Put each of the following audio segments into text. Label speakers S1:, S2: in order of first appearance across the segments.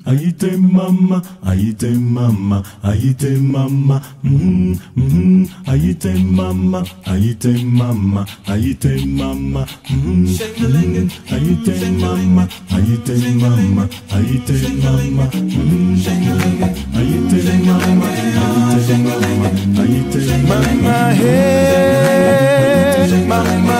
S1: Aïté mama, aïté mama, aïté mama, aïté mama, aïté mama, aïté mama, aïté mama, aïté mama, aïté mama, aïté mama, aïté mama,
S2: hey, mama, mama,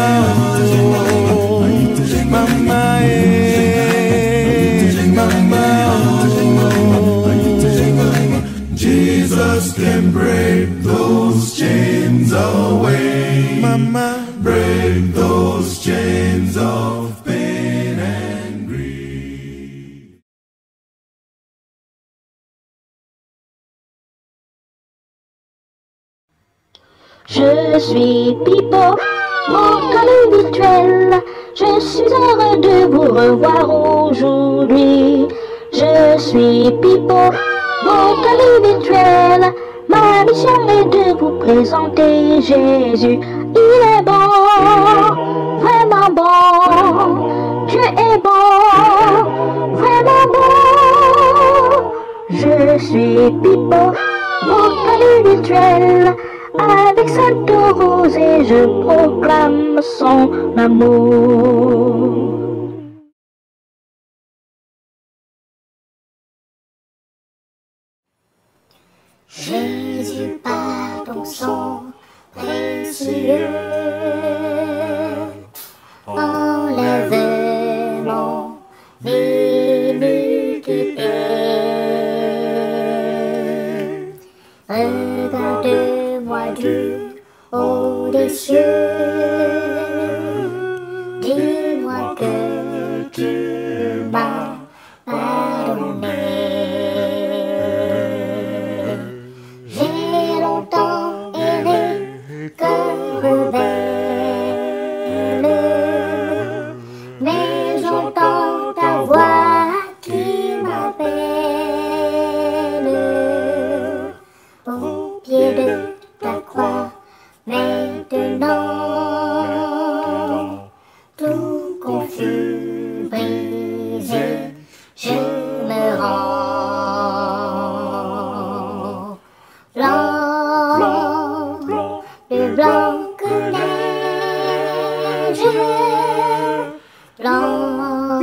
S1: Jesus can break those chains away.
S2: mama,
S1: Break those chains of pain and grief.
S3: Je suis Pipo, votre habituel. Je suis heureux de vous revoir aujourd'hui. Je suis Pipo, votre habituel. Ma mission est de vous présenter Jésus. Il est bon, vraiment bon. Dieu est bon, vraiment bon. Je suis Pipo, votre habituel. Avec cette rose et je proclame son amour.
S4: Jésus, par ton sang précieux, enlève mon iniquité. Regarde-moi du haut des cieux, dis-moi que tu m'as pardonné. J'ai longtemps erré, cœur rebelle, mais j'entends ta voix qui m'appelle au pied de ta croix. Maintenant, tout confus, brisé, je me rends. Blanc, plus blanc que neige. Blanc,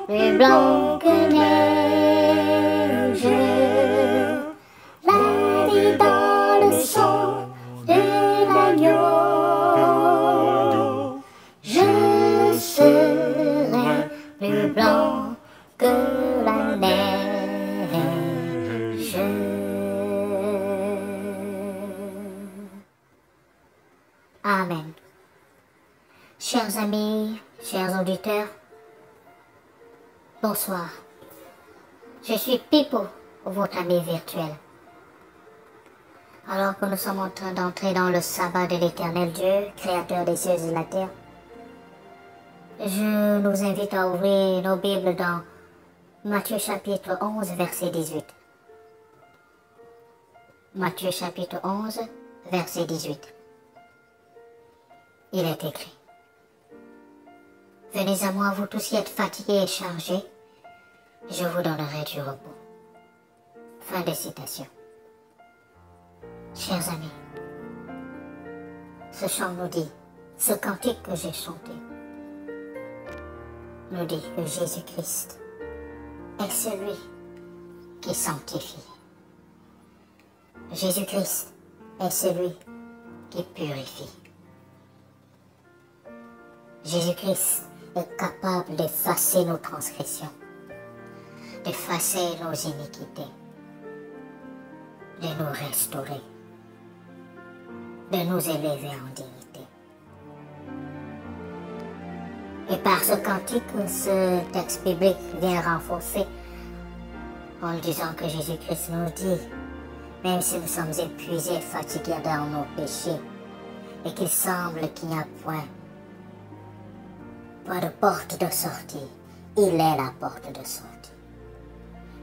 S4: plus blanc que neige. La vie dans le sang de l'agneau. Je serai plus blanc que la neige. Amen. Chers amis, chers auditeurs, bonsoir. Je suis Pipo, votre ami virtuel. Alors que nous sommes en train d'entrer dans le sabbat de l'Éternel Dieu, créateur des cieux et de la terre, je nous invite à ouvrir nos Bibles dans Matthieu chapitre 11, verset 18. Matthieu chapitre 11, verset 18. Il est écrit: Venez à moi, vous tous qui êtes fatigués et chargés, je vous donnerai du repos. Fin de citation. Chers amis, ce chant nous dit, ce cantique que j'ai chanté, nous dit que Jésus-Christ est celui qui sanctifie. Jésus-Christ est celui qui purifie. Jésus-Christ est capable d'effacer nos transgressions, d'effacer nos iniquités, de nous restaurer, de nous élever en dignité. Et par ce cantique, ce texte biblique vient renforcer en disant que Jésus-Christ nous dit, même si nous sommes épuisés et fatigués dans nos péchés, et qu'il semble qu'il n'y a point de porte de sortie, il est la porte de sortie.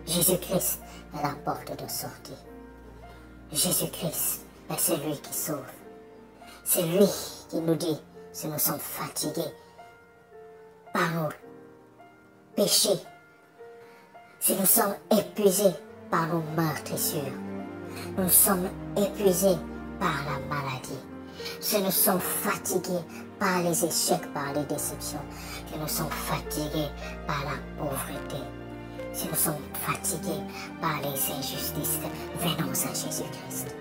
S4: Jésus-Christ est la porte de sortie. Jésus-Christ est celui qui sauve. C'est lui qui nous dit, si nous sommes fatigués par nos péchés, si nous sommes épuisés par nos meurtrissures, nous sommes épuisés par la maladie, si nous sommes fatigués par les échecs, par les déceptions, si nous sommes fatigués par la pauvreté, si nous sommes fatigués par les injustices, venons à Jésus-Christ.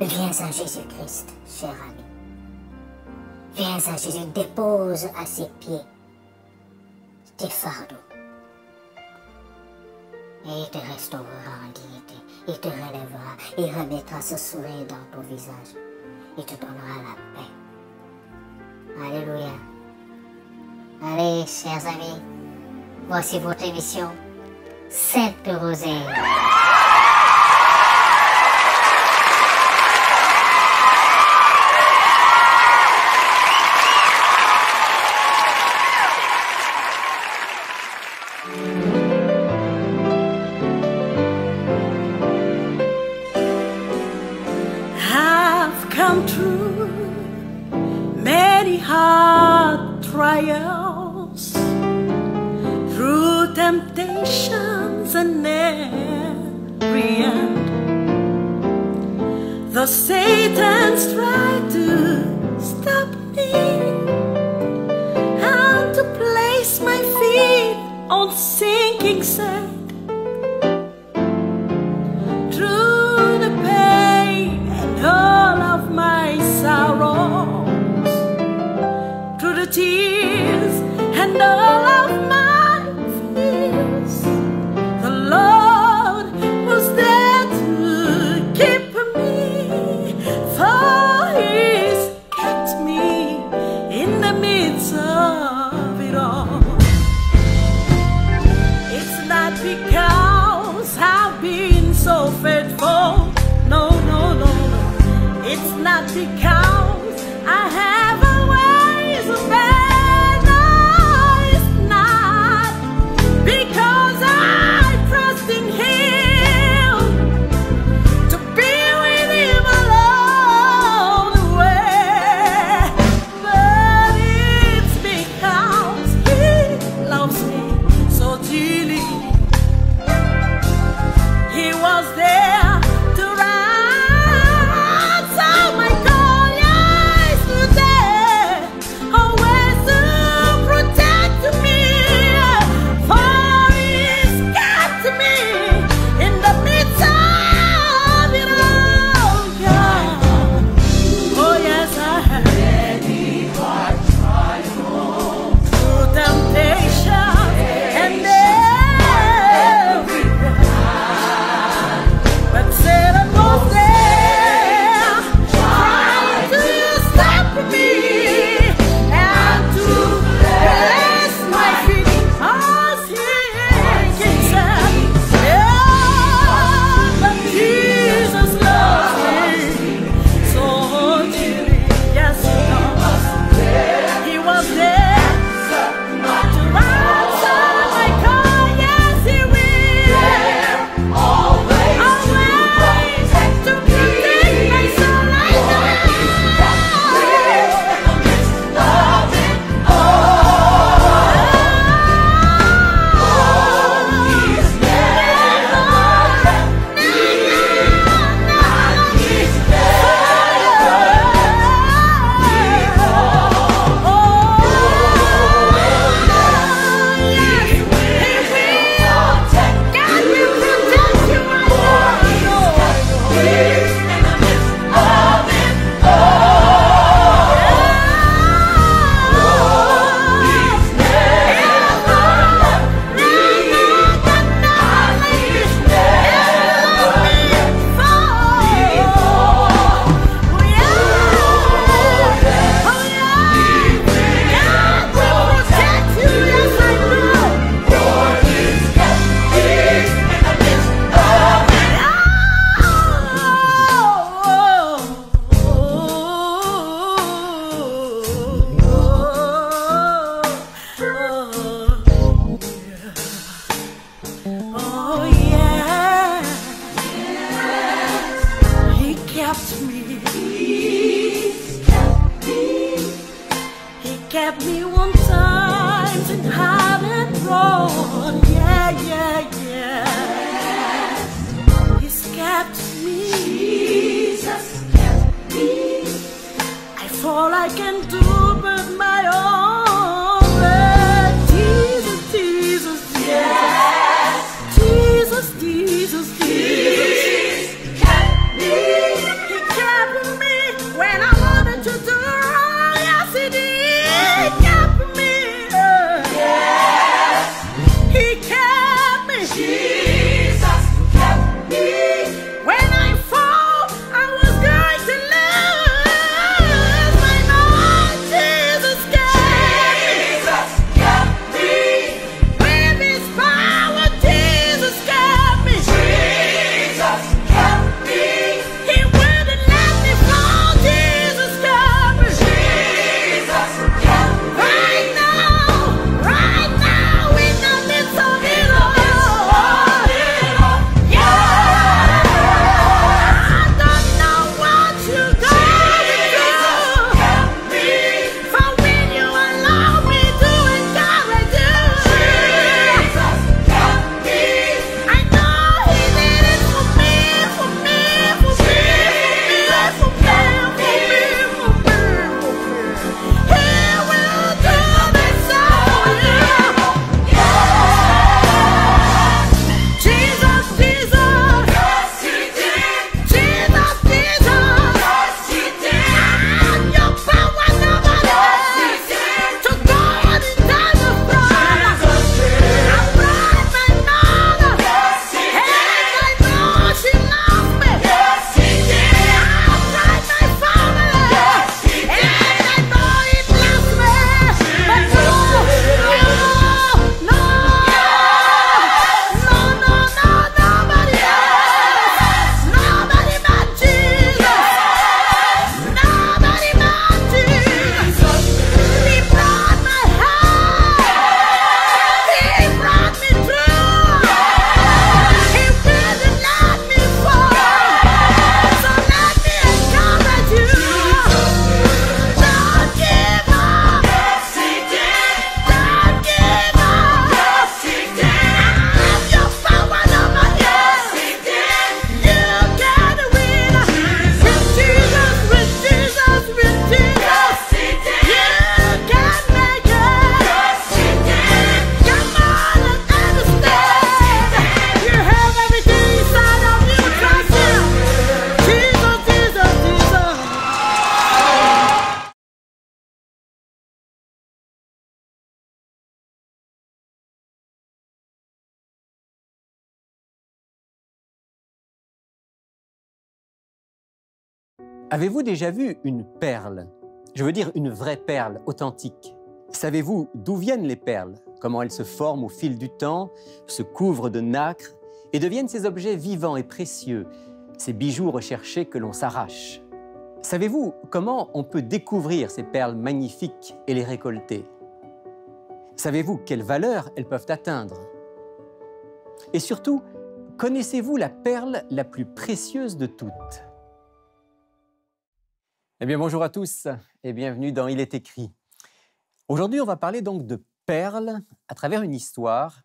S4: Viens à Jésus-Christ, cher ami. Viens à Jésus, dépose à ses pieds tes fardeaux. Et il te restaurera en dignité. Il te relèvera. Il remettra ce sourire dans ton visage. Il te donnera la paix. Alléluia. Allez, chers amis, voici votre émission Sainte Rosée.
S2: Come through many hard trials, through temptations and every end. The Satan's tried to stop me and to place my feet on sinking sand. Through the pain and all of my sorrows, through the tears and all of my fears, the Lord was there to keep me, for He's kept me in the midst of it all. It's not because I've been so faithful, no, no, no, no. It's not because I have always obeyed, no, it's not because I trust in Him to be with Him along the way, but it's because He loves me so dearly. He was there to answer my call. yeah, yeah, yeah. He's kept me. Jesus kept me. I fall I can do but my own way. Jesus, Jesus, yes. Jesus, Jesus, Jesus. Kept me. He kept me when I wanted to do wrong. Yes, he did. He kept me. Yes. He kept me. Jesus kept me. When I fall, I was going to lose my mind. Jesus kept me. With his power, Jesus kept me. Jesus kept me. He wouldn't let me fall. Jesus kept me. Jesus kept me. Right now, in the midst of it all. I don't know what you're going through, for when you allow me to encourage you, I know he did it for me, for me, for me, for me, for me, for me, for me. He will do the same. Jesus, Jesus, yes, he did. Jesus, Jesus, yes, he did. And your power never left. To God in time of prayer. I brought my mother, and I know she loves me. I brought my family, and I know he blessed me. But no, nobody else. Nobody but Jesus. Nobody but Jesus. He brought my heart. He brought me through. He wouldn't let me fall. So let me encourage you. Don't give up. Yes, he did. Don't give up. Yes, he did. Have your power over you. Yes, he did. You can win. With Jesus, with Jesus, with Jesus. Yes, he did. You can make it. Yes, he did. Come on and understand. You have everything inside of you. Trust him. Jesus, Jesus, Jesus.
S5: Avez-vous déjà vu une perle? Je veux dire une vraie perle authentique. Savez-vous d'où viennent les perles? Comment elles se forment au fil du temps, se couvrent de nacre et deviennent ces objets vivants et précieux, ces bijoux recherchés que l'on s'arrache? Savez-vous comment on peut découvrir ces perles magnifiques et les récolter? Savez-vous quelle valeur elles peuvent atteindre? Et surtout, connaissez-vous la perle la plus précieuse de toutes? Eh bien, bonjour à tous et bienvenue dans Il est écrit. Aujourd'hui, on va parler donc de perles à travers une histoire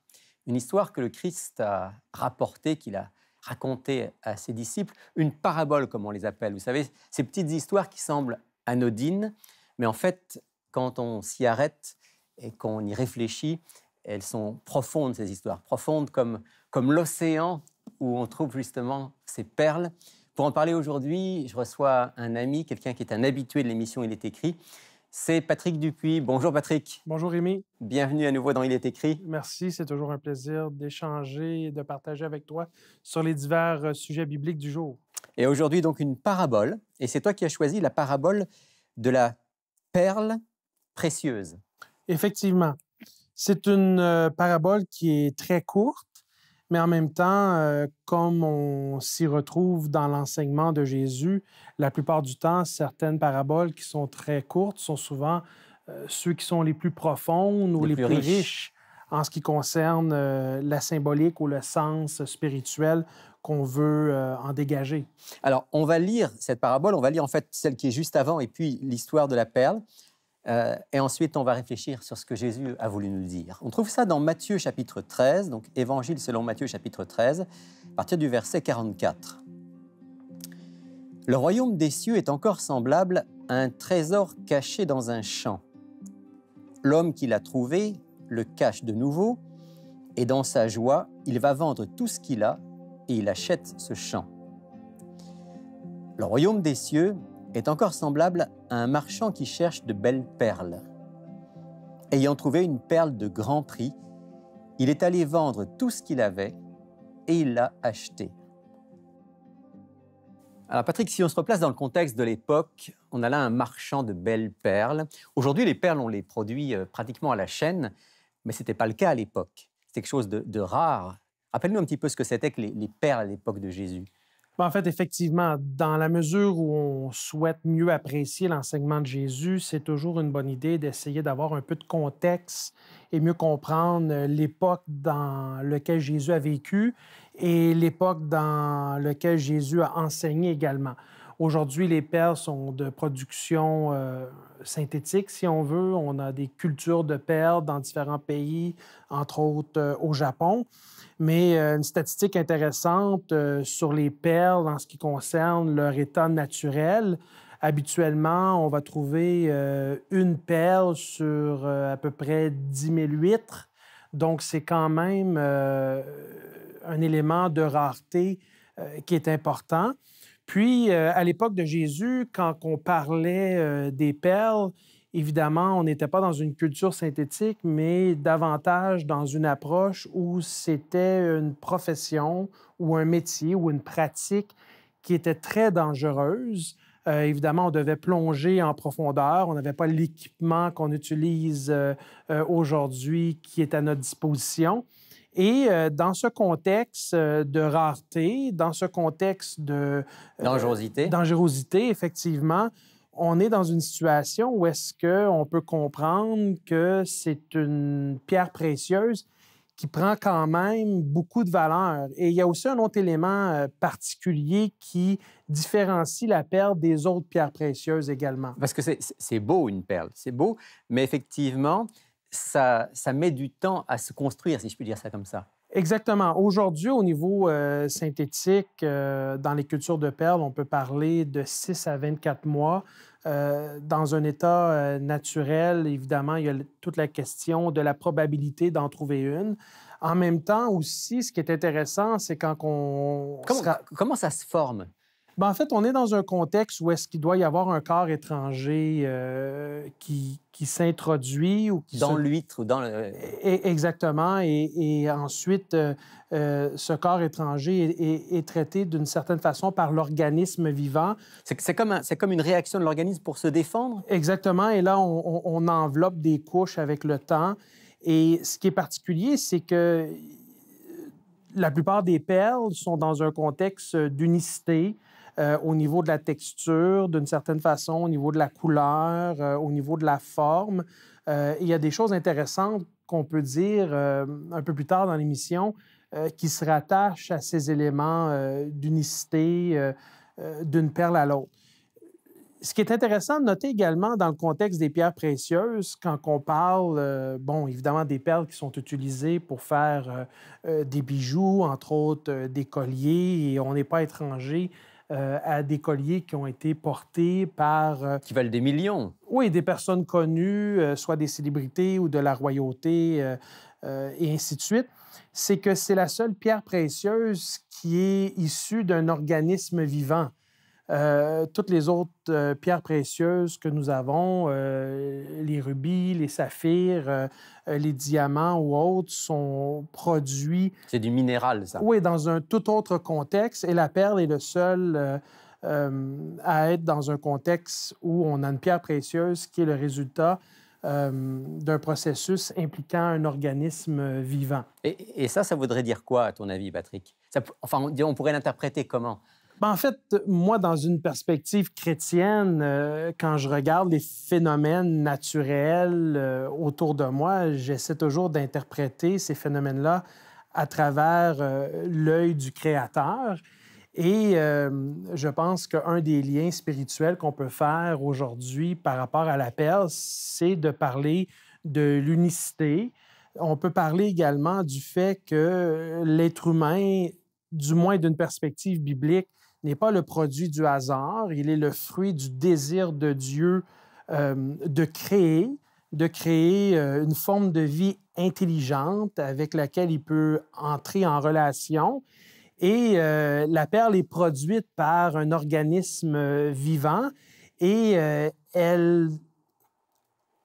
S5: que le Christ a rapportée, qu'il a racontée à ses disciples, une parabole comme on les appelle. Vous savez, ces petites histoires qui semblent anodines, mais en fait, quand on s'y arrête et qu'on y réfléchit, elles sont profondes, ces histoires, profondes comme l'océan où on trouve justement ces perles. Pour en parler aujourd'hui, je reçois un ami, quelqu'un qui est un habitué de l'émission Il est écrit. C'est Patrick Dupuis. Bonjour Patrick.
S6: Bonjour Rémi.
S5: Bienvenue à nouveau dans Il est écrit.
S6: Merci, c'est toujours un plaisir d'échanger et de partager avec toi sur les divers sujets bibliques du jour.
S5: Et aujourd'hui donc une parabole, et c'est toi qui as choisi la parabole de la perle précieuse.
S6: Effectivement, c'est une parabole qui est très courte, mais en même temps, comme on s'y retrouve dans l'enseignement de Jésus, la plupart du temps, certaines paraboles qui sont très courtes sont souvent ceux qui sont les plus profondes ou les plus riches en ce qui concerne la symbolique ou le sens spirituel qu'on veut en dégager.
S5: Alors, on va lire cette parabole, on va lire en fait celle qui est juste avant et puis l'histoire de la perle. Et ensuite, on va réfléchir sur ce que Jésus a voulu nous dire. On trouve ça dans Matthieu chapitre 13, donc Évangile selon Matthieu chapitre 13, à partir du verset 44. Le royaume des cieux est encore semblable à un trésor caché dans un champ. L'homme qui l'a trouvé le cache de nouveau, et dans sa joie, il va vendre tout ce qu'il a et il achète ce champ. Le royaume des cieux est encore semblable à un marchand qui cherche de belles perles. Ayant trouvé une perle de grand prix, il est allé vendre tout ce qu'il avait et il l'a achetée. Alors Patrick, si on se replace dans le contexte de l'époque, on a là un marchand de belles perles. Aujourd'hui, les perles, on les produit pratiquement à la chaîne, mais ce n'était pas le cas à l'époque. C'était quelque chose de rare. Rappelle-nous un petit peu ce que c'était que les perles à l'époque de Jésus.
S6: En fait, effectivement, dans la mesure où on souhaite mieux apprécier l'enseignement de Jésus, c'est toujours une bonne idée d'essayer d'avoir un peu de contexte et mieux comprendre l'époque dans laquelle Jésus a vécu et l'époque dans laquelle Jésus a enseigné également. Aujourd'hui, les perles sont de production synthétique, si on veut. On a des cultures de perles dans différents pays, entre autres au Japon. Mais une statistique intéressante sur les perles en ce qui concerne leur état naturel. Habituellement, on va trouver une perle sur à peu près 10 000 huîtres. Donc, c'est quand même un élément de rareté qui est important. Puis, à l'époque de Jésus, quand on parlait des perles, évidemment, on n'était pas dans une culture synthétique, mais davantage dans une approche où c'était une profession ou un métier ou une pratique qui était très dangereuse. Évidemment, on devait plonger en profondeur. On n'avait pas l'équipement qu'on utilise aujourd'hui qui est à notre disposition. Et dans ce contexte de rareté, dans ce contexte de dangerosité, effectivement, on est dans une situation où est-ce qu'on peut comprendre que c'est une pierre précieuse qui prend quand même beaucoup de valeur. Et il y a aussi un autre élément particulier qui différencie la perle des autres pierres précieuses également.
S5: Parce que c'est beau, une perle, c'est beau, mais effectivement, ça met du temps à se construire, si je puis dire ça comme ça.
S6: Exactement. Aujourd'hui, au niveau synthétique, dans les cultures de perles, on peut parler de 6 à 24 mois. Dans un état naturel, évidemment, il y a toute la question de la probabilité d'en trouver une. En même temps aussi, ce qui est intéressant, c'est quand on...
S5: Comment ça se forme?
S6: Ben, en fait, on est dans un contexte où est-ce qu'il doit y avoir un corps étranger qui s'introduit ou qui
S5: dans l'huître ou dans le...
S6: Exactement. Et ensuite, ce corps étranger est traité d'une certaine façon par l'organisme vivant.
S5: C'est comme une réaction de l'organisme pour se défendre?
S6: Exactement. Et là, on enveloppe des couches avec le temps. Et ce qui est particulier, c'est que la plupart des perles sont dans un contexte d'unicité. Au niveau de la texture, d'une certaine façon, au niveau de la couleur, au niveau de la forme. Il y a des choses intéressantes qu'on peut dire un peu plus tard dans l'émission qui se rattachent à ces éléments d'unicité d'une perle à l'autre. Ce qui est intéressant de noter également dans le contexte des pierres précieuses, quand on parle, bon, évidemment, des perles qui sont utilisées pour faire des bijoux, entre autres des colliers, et on n'est pas étranger à des colliers qui ont été portés par...
S5: qui valent des millions.
S6: Oui, des personnes connues, soit des célébrités ou de la royauté, et ainsi de suite. C'est que c'est la seule pierre précieuse qui est issue d'un organisme vivant. Toutes les autres pierres précieuses que nous avons, les rubis, les saphirs, les diamants ou autres, sont produits...
S5: C'est du minéral, ça.
S6: Oui, dans un tout autre contexte. Et la perle est le seul à être dans un contexte où on a une pierre précieuse qui est le résultat d'un processus impliquant un organisme vivant.
S5: Et ça voudrait dire quoi, à ton avis, Patrick? On pourrait l'interpréter comment?
S6: Ben, en fait, moi, dans une perspective chrétienne, quand je regarde les phénomènes naturels autour de moi, j'essaie toujours d'interpréter ces phénomènes-là à travers l'œil du Créateur. Et je pense qu'un des liens spirituels qu'on peut faire aujourd'hui par rapport à la perle, c'est de parler de l'unicité. On peut parler également du fait que l'être humain, du moins d'une perspective biblique, n'est pas le produit du hasard, il est le fruit du désir de Dieu de créer une forme de vie intelligente avec laquelle il peut entrer en relation. Et la perle est produite par un organisme vivant et elle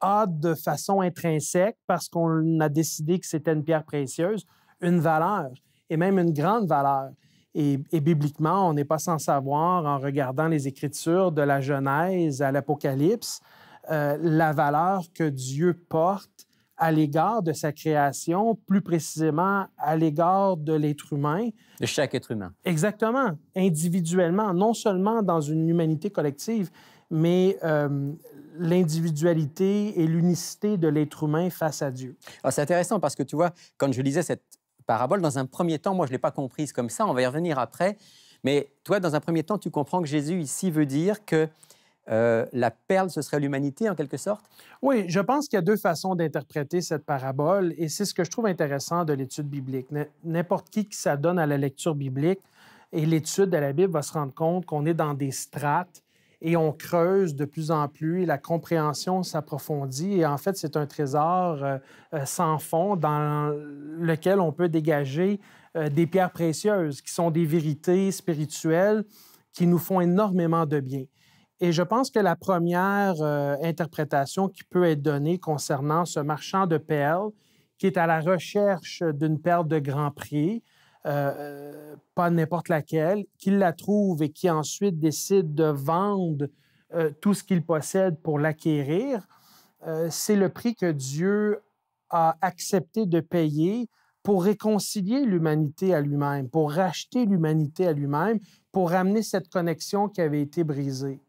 S6: a de façon intrinsèque, parce qu'on a décidé que c'était une pierre précieuse, une valeur, et même une grande valeur. Et bibliquement, on n'est pas sans savoir, en regardant les Écritures de la Genèse à l'Apocalypse, la valeur que Dieu porte à l'égard de sa création, plus précisément à l'égard de l'être humain.
S5: De chaque être humain.
S6: Exactement, individuellement, non seulement dans une humanité collective, mais l'individualité et l'unicité de l'être humain face à Dieu.
S5: Alors, c'est intéressant parce que tu vois, quand je lisais cette parabole, dans un premier temps, moi, je ne l'ai pas comprise comme ça, on va y revenir après, mais toi, dans un premier temps, tu comprends que Jésus, ici, veut dire que la perle, ce serait l'humanité, en quelque sorte?
S6: Oui, je pense qu'il y a deux façons d'interpréter cette parabole, et c'est ce que je trouve intéressant de l'étude biblique. N'importe qui s'adonne à la lecture biblique et l'étude de la Bible va se rendre compte qu'on est dans des strates et on creuse de plus en plus, et la compréhension s'approfondit, et en fait, c'est un trésor sans fond dans lequel on peut dégager des pierres précieuses, qui sont des vérités spirituelles qui nous font énormément de bien. Et je pense que la première interprétation qui peut être donnée concernant ce marchand de perles, qui est à la recherche d'une perle de grand prix, pas n'importe laquelle, qui la trouve et qui ensuite décide de vendre tout ce qu'il possède pour l'acquérir, c'est le prix que Dieu a accepté de payer pour réconcilier l'humanité à lui-même, pour racheter l'humanité à lui-même, pour ramener cette connexion qui avait été brisée.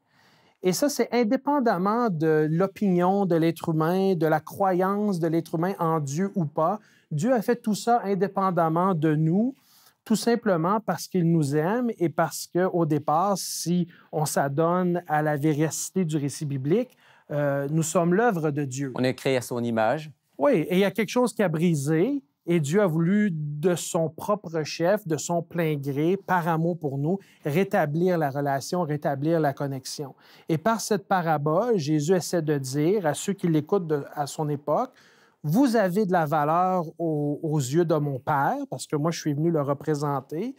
S6: Et ça, c'est indépendamment de l'opinion de l'être humain, de la croyance de l'être humain en Dieu ou pas. Dieu a fait tout ça indépendamment de nous, tout simplement parce qu'il nous aime et parce qu'au départ, si on s'adonne à la véracité du récit biblique, nous sommes l'œuvre de Dieu.
S5: On est créé à son image.
S6: Oui, et il y a quelque chose qui a brisé, et Dieu a voulu, de son propre chef, de son plein gré, par amour pour nous, rétablir la relation, rétablir la connexion. Et par cette parabole, Jésus essaie de dire à ceux qui l'écoutent à son époque, vous avez de la valeur aux yeux de mon Père, parce que moi, je suis venu le représenter,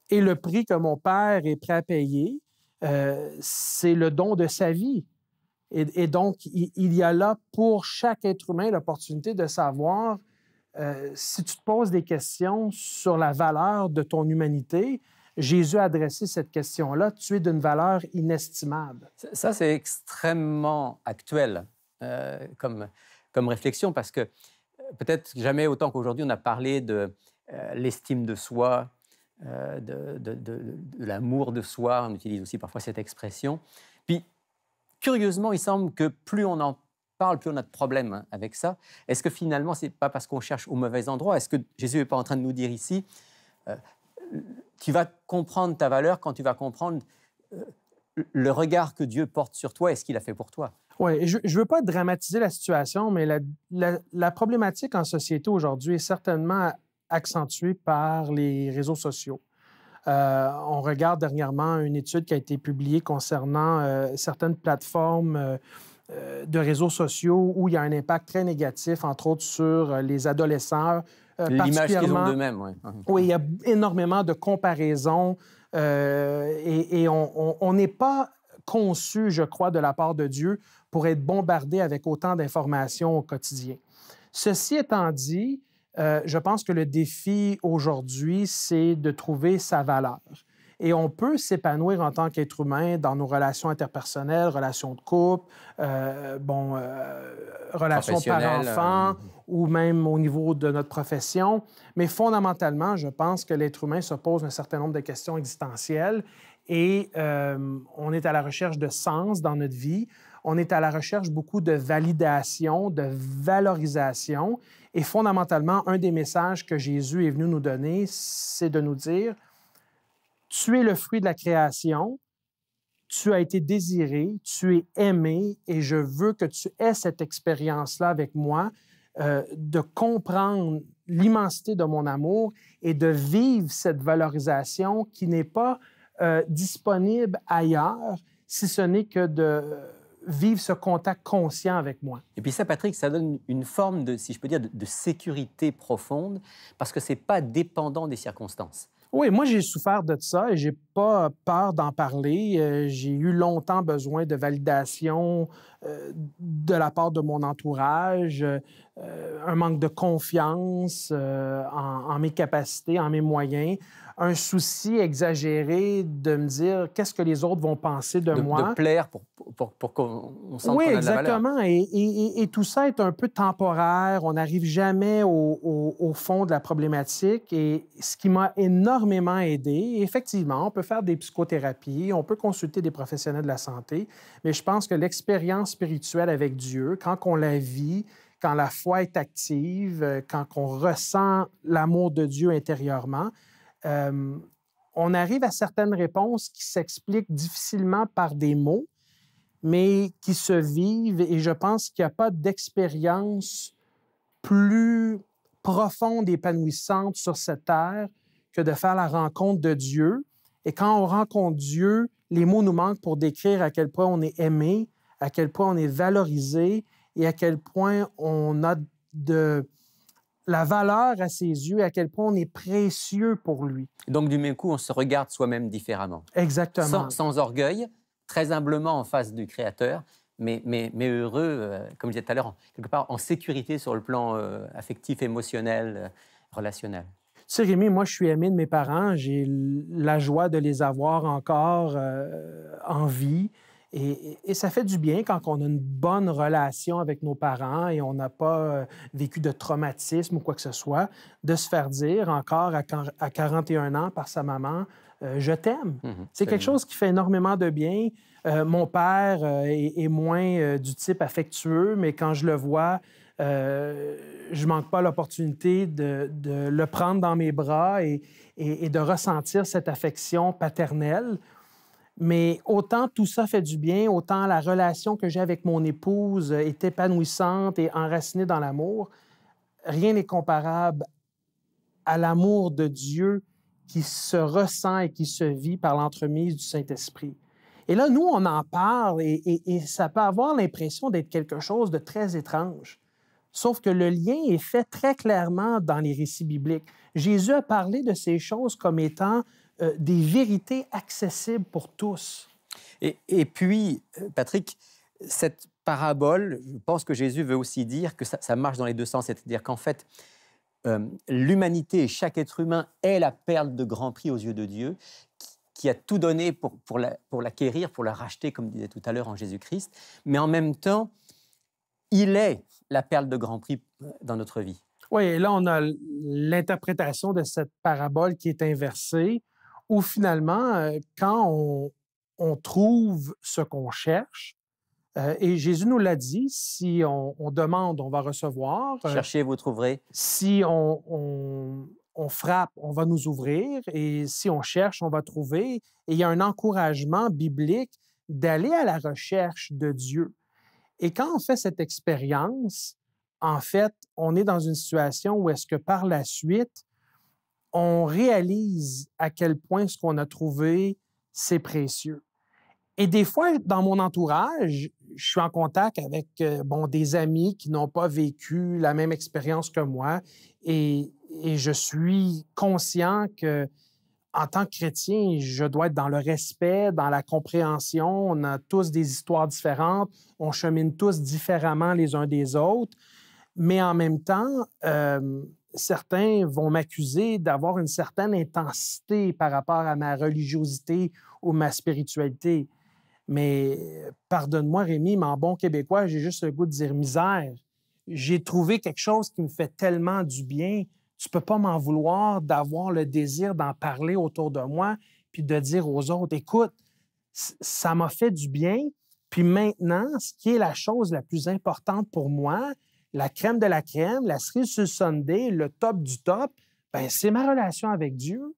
S6: et le prix que mon Père est prêt à payer, c'est le don de sa vie. Et donc, il y a là, pour chaque être humain, l'opportunité de savoir si tu te poses des questions sur la valeur de ton humanité. Jésus a adressé cette question-là. Tu es d'une valeur inestimable.
S5: Ça, c'est extrêmement actuel comme réflexion, parce que peut-être jamais autant qu'aujourd'hui, on a parlé de l'estime de soi, de l'amour de soi. On utilise aussi parfois cette expression. Puis, curieusement, il semble que plus on en parle, plus on a de problèmes avec ça. Est-ce que finalement, ce n'est pas parce qu'on cherche au mauvais endroit? Est-ce que Jésus n'est pas en train de nous dire ici, tu vas comprendre ta valeur quand tu vas comprendre le regard que Dieu porte sur toi et ce qu'il a fait pour toi?
S6: Oui, je ne veux pas dramatiser la situation, mais la problématique en société aujourd'hui est certainement accentuée par les réseaux sociaux. On regarde dernièrement une étude qui a été publiée concernant certaines plateformes de réseaux sociaux où il y a un impact très négatif, entre autres sur les adolescents.
S5: L'image qu'ils ont d'eux-mêmes, oui.
S6: Oui, il y a énormément de comparaisons et on n'est pas conçu, je crois, de la part de Dieu pour être bombardé avec autant d'informations au quotidien. Ceci étant dit, je pense que le défi aujourd'hui, c'est de trouver sa valeur. Et on peut s'épanouir en tant qu'être humain dans nos relations interpersonnelles, relations de couple, relations parents-enfants, ou même au niveau de notre profession. Mais fondamentalement, je pense que l'être humain se pose un certain nombre de questions existentielles et on est à la recherche de sens dans notre vie. On est à la recherche beaucoup de validation, de valorisation. Et fondamentalement, un des messages que Jésus est venu nous donner, c'est de nous dire: tu es le fruit de la création, tu as été désiré, tu es aimé et je veux que tu aies cette expérience-là avec moi, de comprendre l'immensité de mon amour et de vivre cette valorisation qui n'est pas disponible ailleurs, si ce n'est que de vivre ce contact conscient avec moi.
S5: Et puis ça, Patrick, ça donne une forme de, si je peux dire, de sécurité profonde, parce que ce n'est pas dépendant des circonstances.
S6: Oui, moi, j'ai souffert de ça et j'ai pas peur d'en parler. J'ai eu longtemps besoin de validation de la part de mon entourage, un manque de confiance en mes capacités, en mes moyens, un souci exagéré de me dire qu'est-ce que les autres vont penser de moi.
S5: De plaire pour qu'on sente
S6: Oui,
S5: qu'on a de la valeur.
S6: exactement. Et tout ça est un peu temporaire. On n'arrive jamais au fond de la problématique. Et ce qui m'a énormément aidé, effectivement, on peut faire des psychothérapies, on peut consulter des professionnels de la santé, mais je pense que l'expérience spirituelle avec Dieu, quand on la vit, quand la foi est active, quand on ressent l'amour de Dieu intérieurement, on arrive à certaines réponses qui s'expliquent difficilement par des mots, mais qui se vivent. Et je pense qu'il n'y a pas d'expérience plus profonde et épanouissante sur cette terre que de faire la rencontre de Dieu. Et quand on rencontre Dieu, les mots nous manquent pour décrire à quel point on est aimé, à quel point on est valorisé et à quel point on a de la valeur à ses yeux, à quel point on est précieux pour lui.
S5: Donc, du même coup, on se regarde soi-même différemment.
S6: Exactement.
S5: Sans orgueil, très humblement en face du Créateur, mais heureux, comme je disais tout à l'heure, quelque part en sécurité sur le plan affectif, émotionnel, relationnel.
S6: Tu sais, Rémi, moi, je suis aimé de mes parents. J'ai la joie de les avoir encore en vie. Et ça fait du bien quand on a une bonne relation avec nos parents et on n'a pas vécu de traumatisme ou quoi que ce soit, de se faire dire encore à 41 ans par sa maman, je t'aime. C'est quelque chose qui fait énormément de bien. Mon père est moins du type affectueux, mais quand je le vois, je manque pas l'opportunité de le prendre dans mes bras et de ressentir cette affection paternelle. Mais autant tout ça fait du bien, autant la relation que j'ai avec mon épouse est épanouissante et enracinée dans l'amour, rien n'est comparable à l'amour de Dieu qui se ressent et qui se vit par l'entremise du Saint-Esprit. Et là, nous, on en parle et ça peut avoir l'impression d'être quelque chose de très étrange. Sauf que le lien est fait très clairement dans les récits bibliques. Jésus a parlé de ces choses comme étant des vérités accessibles pour tous.
S5: Et puis, Patrick, cette parabole, je pense que Jésus veut aussi dire que ça marche dans les deux sens, c'est-à-dire qu'en fait, l'humanité et chaque être humain est la perle de grand prix aux yeux de Dieu, qui a tout donné pour l'acquérir, pour la racheter, comme disait tout à l'heure en Jésus-Christ, mais en même temps, il est la perle de grand prix dans notre vie.
S6: Oui, et là, on a l'interprétation de cette parabole qui est inversée, où finalement, quand on trouve ce qu'on cherche, et Jésus nous l'a dit, si on demande, on va recevoir.
S5: Cherchez, vous trouverez.
S6: Si on frappe, on va nous ouvrir. Et si on cherche, on va trouver. Et il y a un encouragement biblique d'aller à la recherche de Dieu. Et quand on fait cette expérience, en fait, on est dans une situation où est-ce que par la suite, on réalise à quel point ce qu'on a trouvé, c'est précieux. Et des fois, dans mon entourage, je suis en contact avec des amis qui n'ont pas vécu la même expérience que moi et je suis conscient que en tant que chrétien, je dois être dans le respect, dans la compréhension. On a tous des histoires différentes, on chemine tous différemment les uns des autres, mais en même temps, certains vont m'accuser d'avoir une certaine intensité par rapport à ma religiosité ou ma spiritualité. Mais pardonne-moi, Rémi, mais en bon québécois, j'ai juste le goût de dire misère. J'ai trouvé quelque chose qui me fait tellement du bien. Tu peux pas m'en vouloir d'avoir le désir d'en parler autour de moi puis de dire aux autres, écoute, ça m'a fait du bien. Puis maintenant, ce qui est la chose la plus importante pour moi, la crème de la crème, la cerise sur le sundae, le top du top, ben c'est ma relation avec Dieu.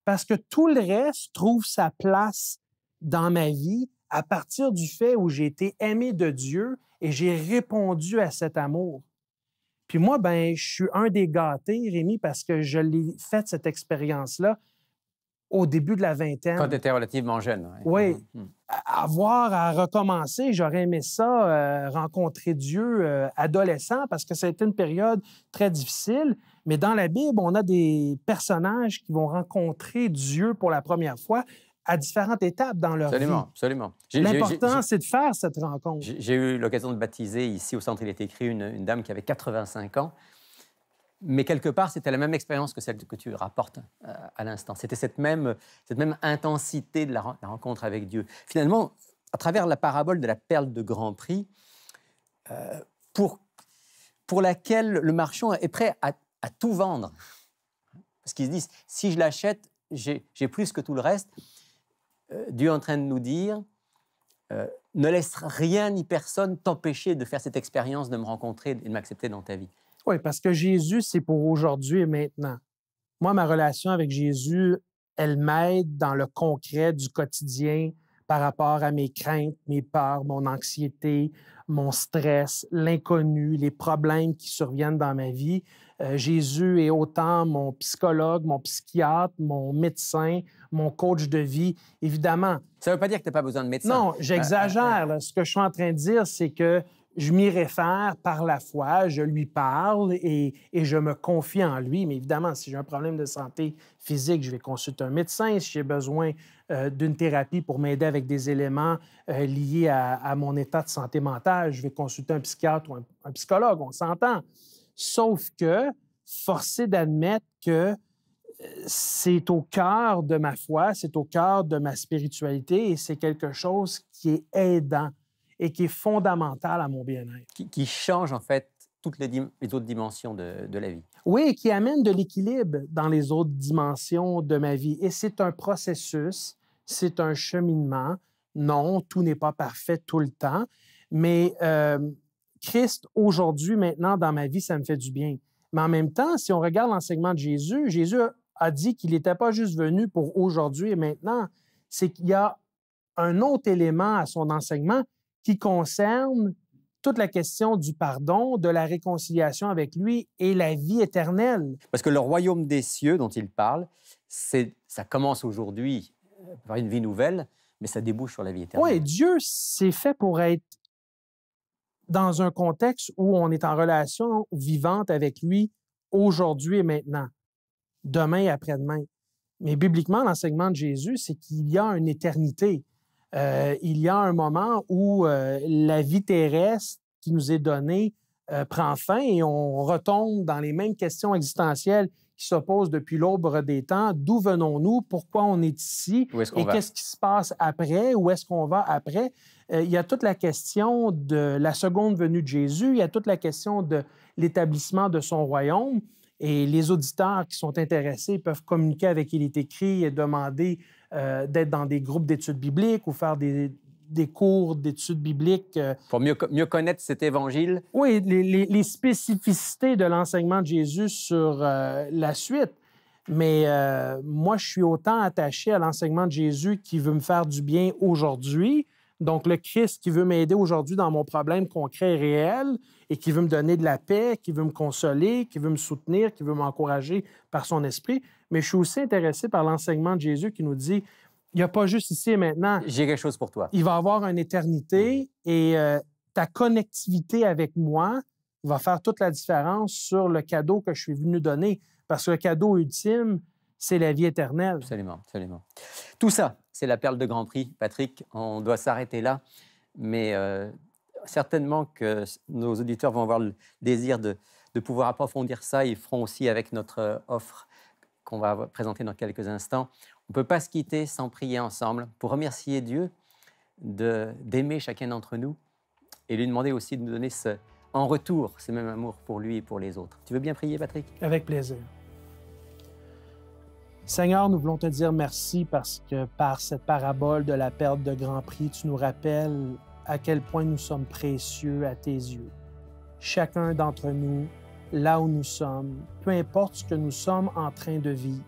S6: Parce que tout le reste trouve sa place dans ma vie à partir du fait où j'ai été aimé de Dieu et j'ai répondu à cet amour. Puis moi, ben, je suis un des gâtés, Rémi, parce que je l'ai fait, cette expérience-là, au début de la vingtaine.
S5: Quand tu étais relativement jeune.
S6: Oui.
S5: Mhm.
S6: Avoir à recommencer, j'aurais aimé ça, rencontrer Dieu adolescent, parce que ça a été une période très difficile. Mais dans la Bible, on a des personnages qui vont rencontrer Dieu pour la première fois à différentes étapes dans leur
S5: Absolument,
S6: vie.
S5: absolument.
S6: L'important, c'est de faire cette rencontre.
S5: J'ai eu l'occasion de baptiser ici au centre Il est écrit une dame qui avait 85 ans. Mais quelque part, c'était la même expérience que celle que tu rapportes à l'instant. C'était cette même intensité de la rencontre avec Dieu. Finalement, à travers la parabole de la perle de Grand Prix, pour laquelle le marchand est prêt à tout vendre. Parce qu'ils se disent, si je l'achète, j'ai plus que tout le reste. Dieu est en train de nous dire, ne laisse rien ni personne t'empêcher de faire cette expérience, de me rencontrer et de m'accepter dans ta vie.
S6: Oui, parce que Jésus, c'est pour aujourd'hui et maintenant. Moi, ma relation avec Jésus, elle m'aide dans le concret du quotidien par rapport à mes craintes, mes peurs, mon anxiété, mon stress, l'inconnu, les problèmes qui surviennent dans ma vie. Jésus est autant mon psychologue, mon psychiatre, mon médecin, mon coach de vie, évidemment.
S5: Ça ne veut pas dire que tu n'as pas besoin de médecin.
S6: Non, j'exagère. Là. Ce que je suis en train de dire, c'est que je m'y réfère par la foi, je lui parle et je me confie en lui. Mais évidemment, si j'ai un problème de santé physique, je vais consulter un médecin. Si j'ai besoin d'une thérapie pour m'aider avec des éléments liés à mon état de santé mentale, je vais consulter un psychiatre ou un psychologue, on s'entend. Sauf que, forcé d'admettre que c'est au cœur de ma foi, c'est au cœur de ma spiritualité et c'est quelque chose qui est aidant et qui est fondamental à mon bien-être.
S5: Qui change en fait toutes les autres dimensions de la vie.
S6: Oui, et qui amène de l'équilibre dans les autres dimensions de ma vie. Et c'est un processus, c'est un cheminement. Non, tout n'est pas parfait tout le temps, mais Christ, aujourd'hui, maintenant, dans ma vie, ça me fait du bien. Mais en même temps, si on regarde l'enseignement de Jésus, Jésus a dit qu'il n'était pas juste venu pour aujourd'hui et maintenant, c'est qu'il y a un autre élément à son enseignement qui concerne toute la question du pardon, de la réconciliation avec lui et la vie éternelle.
S5: Parce que le royaume des cieux dont il parle, ça commence aujourd'hui par une vie nouvelle, mais ça débouche sur la vie éternelle.
S6: Oui, Dieu s'est fait pour être dans un contexte où on est en relation vivante avec lui aujourd'hui et maintenant, demain et après-demain. Mais bibliquement, l'enseignement de Jésus, c'est qu'il y a une éternité. Il y a un moment où la vie terrestre qui nous est donnée prend fin et on retombe dans les mêmes questions existentielles qui se posent depuis l'aube des temps. D'où venons-nous? Pourquoi on est ici? Et qu'est-ce qui se passe après? Où est-ce qu'on va après? Il y a toute la question de la seconde venue de Jésus. Il y a toute la question de l'établissement de son royaume. Et les auditeurs qui sont intéressés peuvent communiquer avec Il est écrit et demander d'être dans des groupes d'études bibliques ou faire des cours d'études bibliques.
S5: Pour mieux connaître cet évangile.
S6: Oui, les spécificités de l'enseignement de Jésus sur la suite. Mais moi, je suis autant attaché à l'enseignement de Jésus qui veut me faire du bien aujourd'hui. Donc, le Christ qui veut m'aider aujourd'hui dans mon problème concret et réel et qui veut me donner de la paix, qui veut me consoler, qui veut me soutenir, qui veut m'encourager par son esprit. Mais je suis aussi intéressé par l'enseignement de Jésus qui nous dit, il n'y a pas juste ici et maintenant.
S5: J'ai quelque chose pour toi.
S6: Il va y avoir une éternité et ta connectivité avec moi va faire toute la différence sur le cadeau que je suis venu donner. Parce que le cadeau ultime, c'est la vie éternelle.
S5: Absolument, absolument. Tout ça, c'est la perle de Grand Prix. Patrick, on doit s'arrêter là, mais certainement que nos auditeurs vont avoir le désir de pouvoir approfondir ça. Ils feront aussi avec notre offre qu'on va présenter dans quelques instants. On ne peut pas se quitter sans prier ensemble pour remercier Dieu d'aimer chacun d'entre nous et lui demander aussi de nous donner en retour ce même amour pour lui et pour les autres. Tu veux bien prier, Patrick?
S6: Avec plaisir. Seigneur, nous voulons te dire merci parce que par cette parabole de la perle de Grand Prix, tu nous rappelles à quel point nous sommes précieux à tes yeux. Chacun d'entre nous, là où nous sommes, peu importe ce que nous sommes en train de vivre,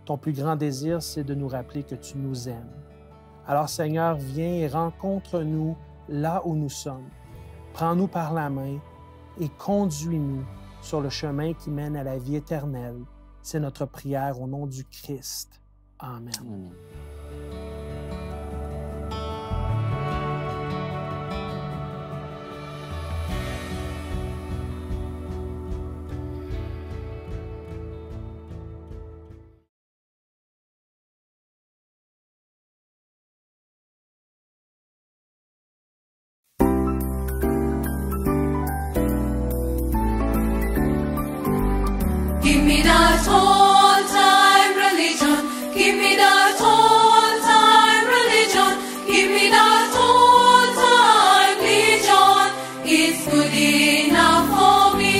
S6: Ton plus grand désir, c'est de nous rappeler que tu nous aimes. Alors Seigneur, viens et rencontre-nous là où nous sommes. Prends-nous par la main et conduis-nous sur le chemin qui mène à la vie éternelle. C'est notre prière au nom du Christ. Amen.
S5: Amen.
S2: Give me that old time religion. Give me that old time religion. Give me that old time religion. It's good enough for me.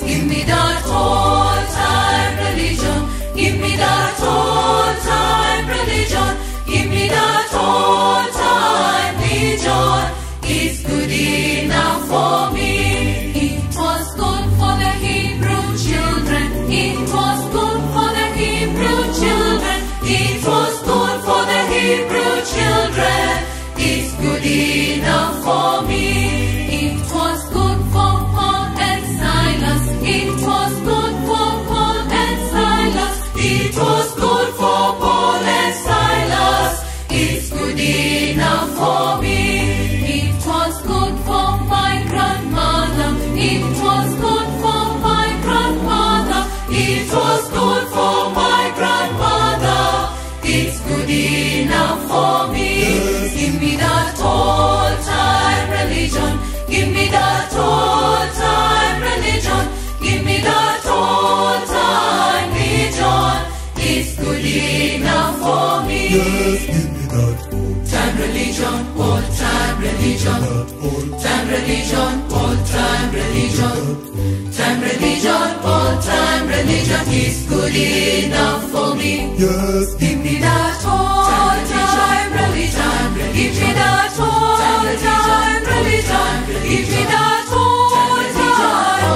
S2: Give me that old time religion. Give me that old time religion. Give me that old time religion. It's good enough for me. It was good for the Hebrew children. It was good for the Hebrew children. It was good for the Hebrew children. It's good enough for me. It was good for Paul and Silas. It was good for Paul and Silas. It was good for Paul and Silas. It's good enough for me. It was good for my grandmother. It was good for my grandmother. It was good for my grandmother. It's good enough for me. Give me that old time religion. Give me that old time religion. Give me that old time religion. It's good enough for me.
S1: Yes, give me that old
S2: Time religion, old time religion. Time religion, old time religion. Time religion, old time religion is good enough for me.
S1: Yes,
S2: Give me that old time religion. Give me that old time religion. Give me that old time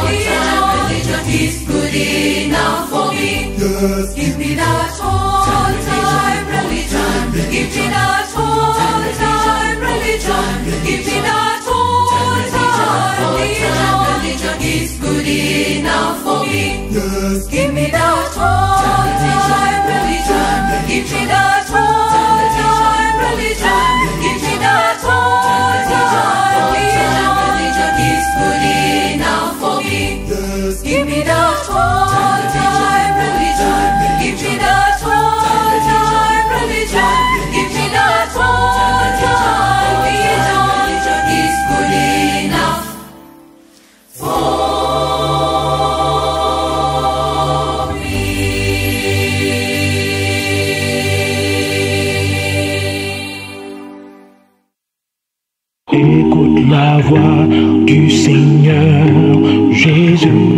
S2: religion is good enough for me.
S1: yes,
S2: Give me that old time religion. Give me that old time religion. Give me that old time religion is good enough for me.
S1: yes,
S2: Give me that old time religion. Give me that old time religion. Give me that old time religion is good enough for me.
S1: yes,
S2: Give me that old time religion. Give me that old time religion. Give me that old time religion is good enough for me.
S7: Écoute la voix du Seigneur Jésus.